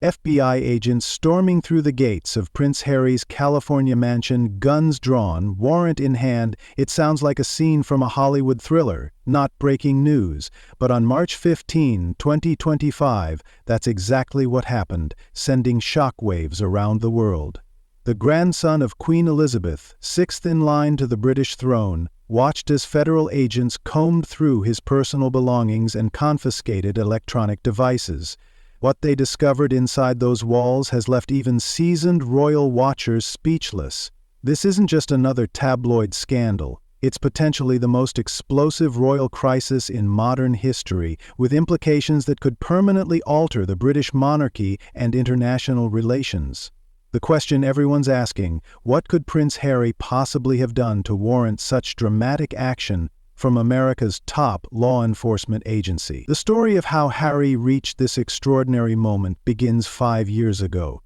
FBI agents storming through the gates of Prince Harry's California mansion, guns drawn, warrant in hand. It sounds like a scene from a Hollywood thriller, not breaking news. But on March 15, 2025, that's exactly what happened, sending shockwaves around the world. The grandson of Queen Elizabeth, sixth in line to the British throne, watched as federal agents combed through his personal belongings and confiscated electronic devices. What they discovered inside those walls has left even seasoned royal watchers speechless. This isn't just another tabloid scandal. It's potentially the most explosive royal crisis in modern history, with implications that could permanently alter the British monarchy and international relations. The question everyone's asking, what could Prince Harry possibly have done to warrant such dramatic action from America's top law enforcement agency? The story of how Harry reached this extraordinary moment begins 5 years ago.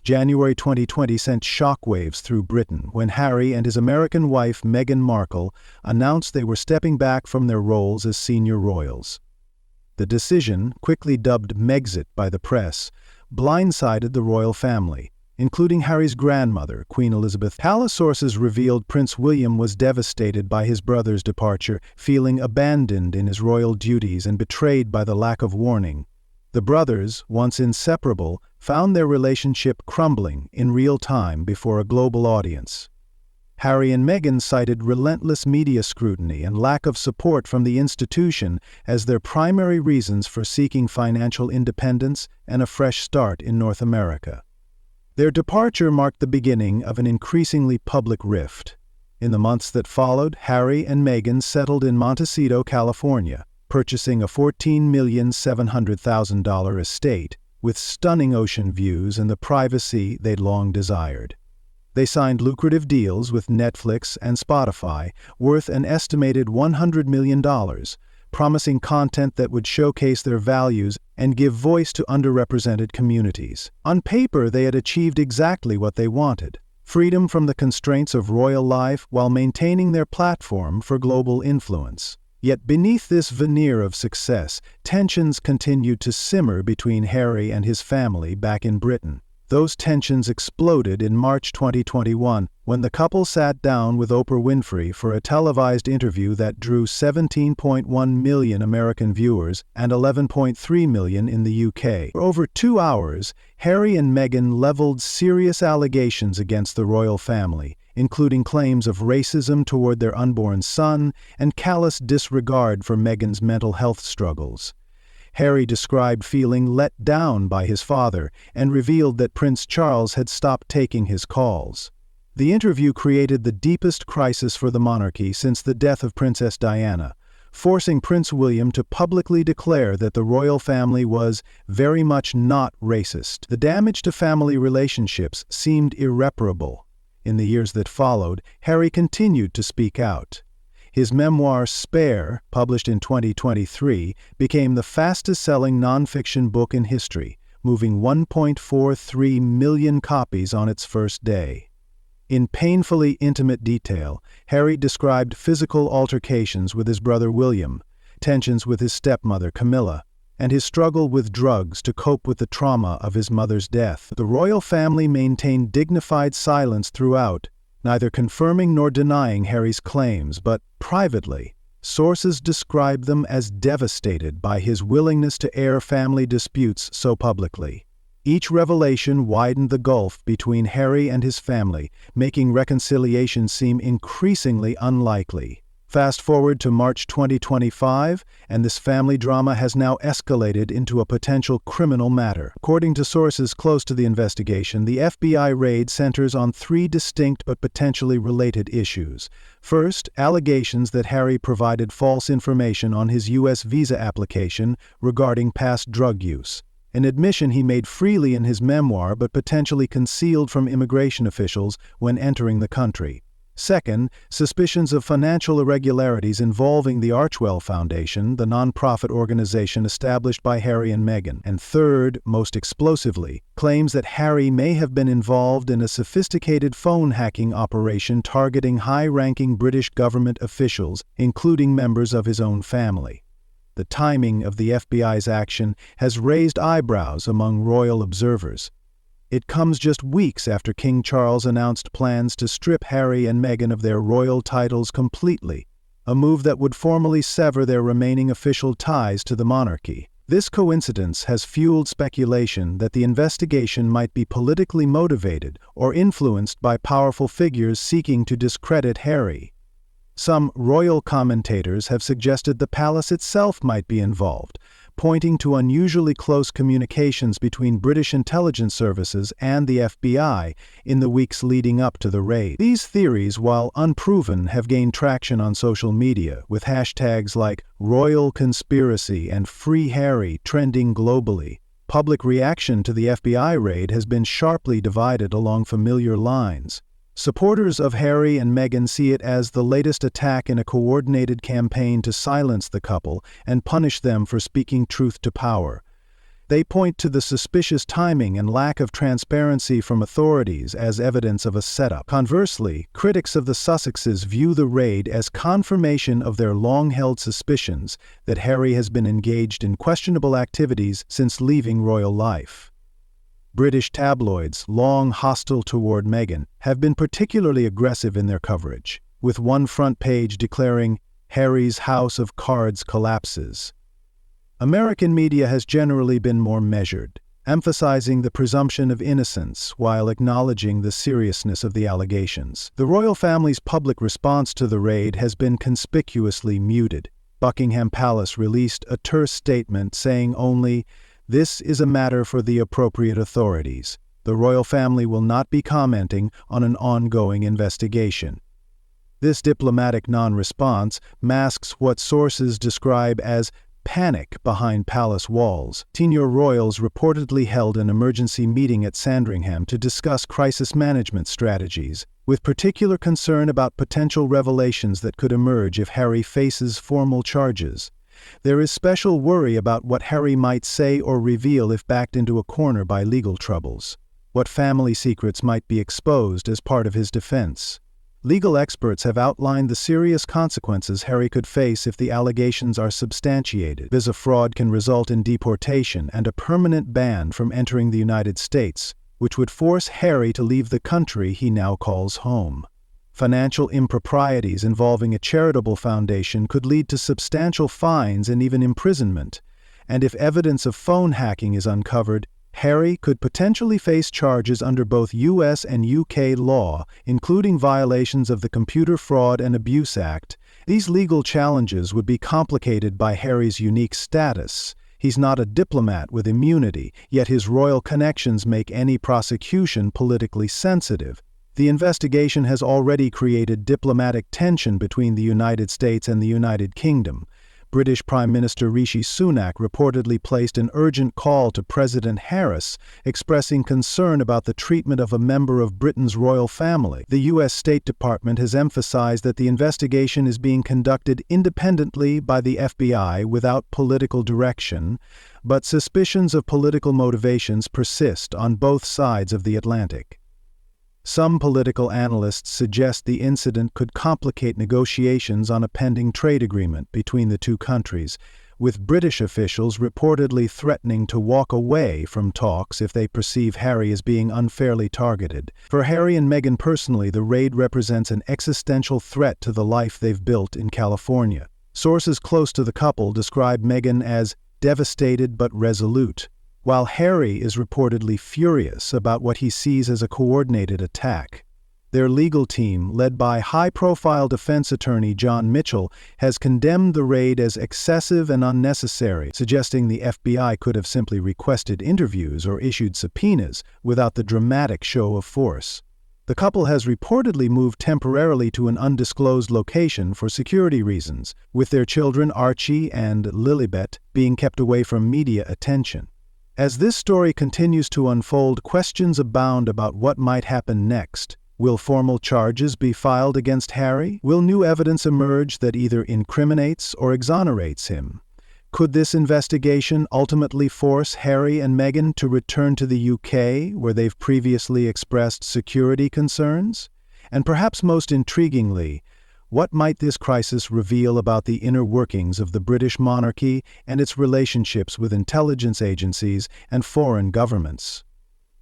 January 2020 sent shockwaves through Britain when Harry and his American wife Meghan Markle announced they were stepping back from their roles as senior royals. The decision, quickly dubbed Megxit by the press, blindsided the royal family, including Harry's grandmother, Queen Elizabeth. Palace sources revealed Prince William was devastated by his brother's departure, feeling abandoned in his royal duties and betrayed by the lack of warning. The brothers, once inseparable, found their relationship crumbling in real time before a global audience. Harry and Meghan cited relentless media scrutiny and lack of support from the institution as their primary reasons for seeking financial independence and a fresh start in North America. Their departure marked the beginning of an increasingly public rift. In the months that followed, Harry and Meghan settled in Montecito, California, purchasing a $14,700,000 estate with stunning ocean views and the privacy they'd long desired. They signed lucrative deals with Netflix and Spotify, worth an estimated $100 million, promising content that would showcase their values and give voice to underrepresented communities. On paper, they had achieved exactly what they wanted: freedom from the constraints of royal life while maintaining their platform for global influence. Yet beneath this veneer of success, tensions continued to simmer between Harry and his family back in Britain. Those tensions exploded in March 2021 when the couple sat down with Oprah Winfrey for a televised interview that drew 17.1 million American viewers and 11.3 million in the UK. For over 2 hours, Harry and Meghan leveled serious allegations against the royal family, including claims of racism toward their unborn son and callous disregard for Meghan's mental health struggles. Harry described feeling let down by his father and revealed that Prince Charles had stopped taking his calls. The interview created the deepest crisis for the monarchy since the death of Princess Diana, forcing Prince William to publicly declare that the royal family was very much not racist. The damage to family relationships seemed irreparable. In the years that followed, Harry continued to speak out. His memoir, Spare, published in 2023, became the fastest-selling nonfiction book in history, moving 1.43 million copies on its first day. In painfully intimate detail, Harry described physical altercations with his brother William, tensions with his stepmother Camilla, and his struggle with drugs to cope with the trauma of his mother's death. The royal family maintained dignified silence throughout, neither confirming nor denying Harry's claims, but privately, sources describe them as devastated by his willingness to air family disputes so publicly. Each revelation widened the gulf between Harry and his family, making reconciliation seem increasingly unlikely. Fast forward to March 2025, and this family drama has now escalated into a potential criminal matter. According to sources close to the investigation, the FBI raid centers on 3 distinct but potentially related issues. First, allegations that Harry provided false information on his U.S. visa application regarding past drug use, an admission he made freely in his memoir but potentially concealed from immigration officials when entering the country. Second, suspicions of financial irregularities involving the Archwell Foundation, the nonprofit organization established by Harry and Meghan. And third, most explosively, claims that Harry may have been involved in a sophisticated phone hacking operation targeting high-ranking British government officials, including members of his own family. the timing of the FBI's action has raised eyebrows among royal observers. It comes just weeks after King Charles announced plans to strip Harry and Meghan of their royal titles completely, a move that would formally sever their remaining official ties to the monarchy. This coincidence has fueled speculation that the investigation might be politically motivated or influenced by powerful figures seeking to discredit Harry. Some royal commentators have suggested the palace itself might be involved, pointing to unusually close communications between British intelligence services and the FBI in the weeks leading up to the raid. These theories, while unproven, have gained traction on social media, with hashtags like Royal Conspiracy and Free Harry trending globally. Public reaction to the FBI raid has been sharply divided along familiar lines. Supporters of Harry and Meghan see it as the latest attack in a coordinated campaign to silence the couple and punish them for speaking truth to power. They point to the suspicious timing and lack of transparency from authorities as evidence of a setup. Conversely, critics of the Sussexes view the raid as confirmation of their long-held suspicions that Harry has been engaged in questionable activities since leaving royal life. British tabloids, long hostile toward Meghan, have been particularly aggressive in their coverage, with one front page declaring, "Harry's house of cards collapses." American media has generally been more measured, emphasizing the presumption of innocence while acknowledging the seriousness of the allegations. The royal family's public response to the raid has been conspicuously muted. Buckingham Palace released a terse statement saying only, "This is a matter for the appropriate authorities. The royal family will not be commenting on an ongoing investigation." This diplomatic non-response masks what sources describe as panic behind palace walls. Senior royals reportedly held an emergency meeting at Sandringham to discuss crisis management strategies, with particular concern about potential revelations that could emerge if Harry faces formal charges. There is special worry about what Harry might say or reveal if backed into a corner by legal troubles. What family secrets might be exposed as part of his defense. Legal experts have outlined the serious consequences Harry could face if the allegations are substantiated. Visa fraud can result in deportation and a permanent ban from entering the United States, which would force Harry to leave the country he now calls home. Financial improprieties involving a charitable foundation could lead to substantial fines and even imprisonment, and if evidence of phone hacking is uncovered, Harry could potentially face charges under both U.S. and U.K. law, including violations of the Computer Fraud and Abuse Act. These legal challenges would be complicated by Harry's unique status. He's not a diplomat with immunity, yet his royal connections make any prosecution politically sensitive. The investigation has already created diplomatic tension between the United States and the United Kingdom. British Prime Minister Rishi Sunak reportedly placed an urgent call to President Harris, expressing concern about the treatment of a member of Britain's royal family. The U.S. State Department has emphasized that the investigation is being conducted independently by the FBI without political direction, but suspicions of political motivations persist on both sides of the Atlantic. Some political analysts suggest the incident could complicate negotiations on a pending trade agreement between the two countries, with British officials reportedly threatening to walk away from talks if they perceive Harry as being unfairly targeted. For Harry and Meghan personally, the raid represents an existential threat to the life they've built in California. Sources close to the couple describe Meghan as devastated but resolute, while Harry is reportedly furious about what he sees as a coordinated attack. Their legal team, led by high-profile defense attorney John Mitchell, has condemned the raid as excessive and unnecessary, suggesting the FBI could have simply requested interviews or issued subpoenas without the dramatic show of force. The couple has reportedly moved temporarily to an undisclosed location for security reasons, with their children Archie and Lilibet being kept away from media attention. As this story continues to unfold, questions abound about what might happen next. Will formal charges be filed against Harry? Will new evidence emerge that either incriminates or exonerates him? Could this investigation ultimately force Harry and Meghan to return to the UK, where they've previously expressed security concerns? And perhaps most intriguingly, What might this crisis reveal about the inner workings of the British monarchy and its relationships with intelligence agencies and foreign governments?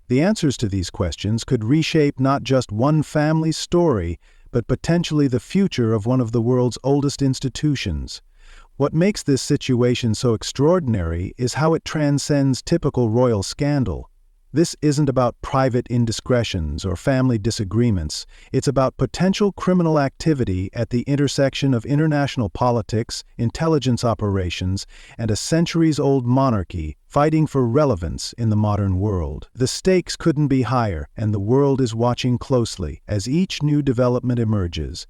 The answers to these questions could reshape not just one family's story, but potentially the future of one of the world's oldest institutions. What makes this situation so extraordinary is how it transcends typical royal scandal. This isn't about private indiscretions or family disagreements. It's about potential criminal activity at the intersection of international politics, intelligence operations, and a centuries-old monarchy fighting for relevance in the modern world. The stakes couldn't be higher, and the world is watching closely as each new development emerges.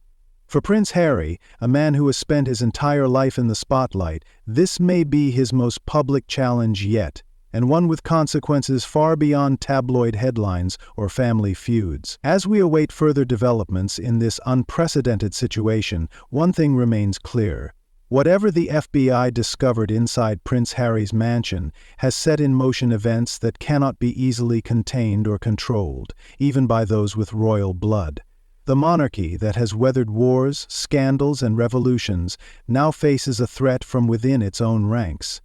For Prince Harry, a man who has spent his entire life in the spotlight, this may be his most public challenge yet, and one with consequences far beyond tabloid headlines or family feuds. As we await further developments in this unprecedented situation, one thing remains clear. Whatever the FBI discovered inside Prince Harry's mansion has set in motion events that cannot be easily contained or controlled, even by those with royal blood. The monarchy that has weathered wars, scandals, and revolutions now faces a threat from within its own ranks.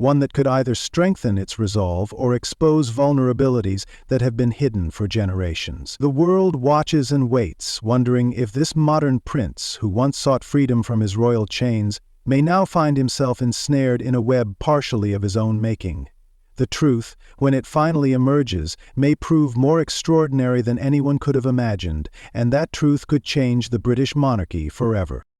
One that could either strengthen its resolve or expose vulnerabilities that have been hidden for generations. The world watches and waits, wondering if this modern prince, who once sought freedom from his royal chains, may now find himself ensnared in a web partially of his own making. The truth, when it finally emerges, may prove more extraordinary than anyone could have imagined, and that truth could change the British monarchy forever.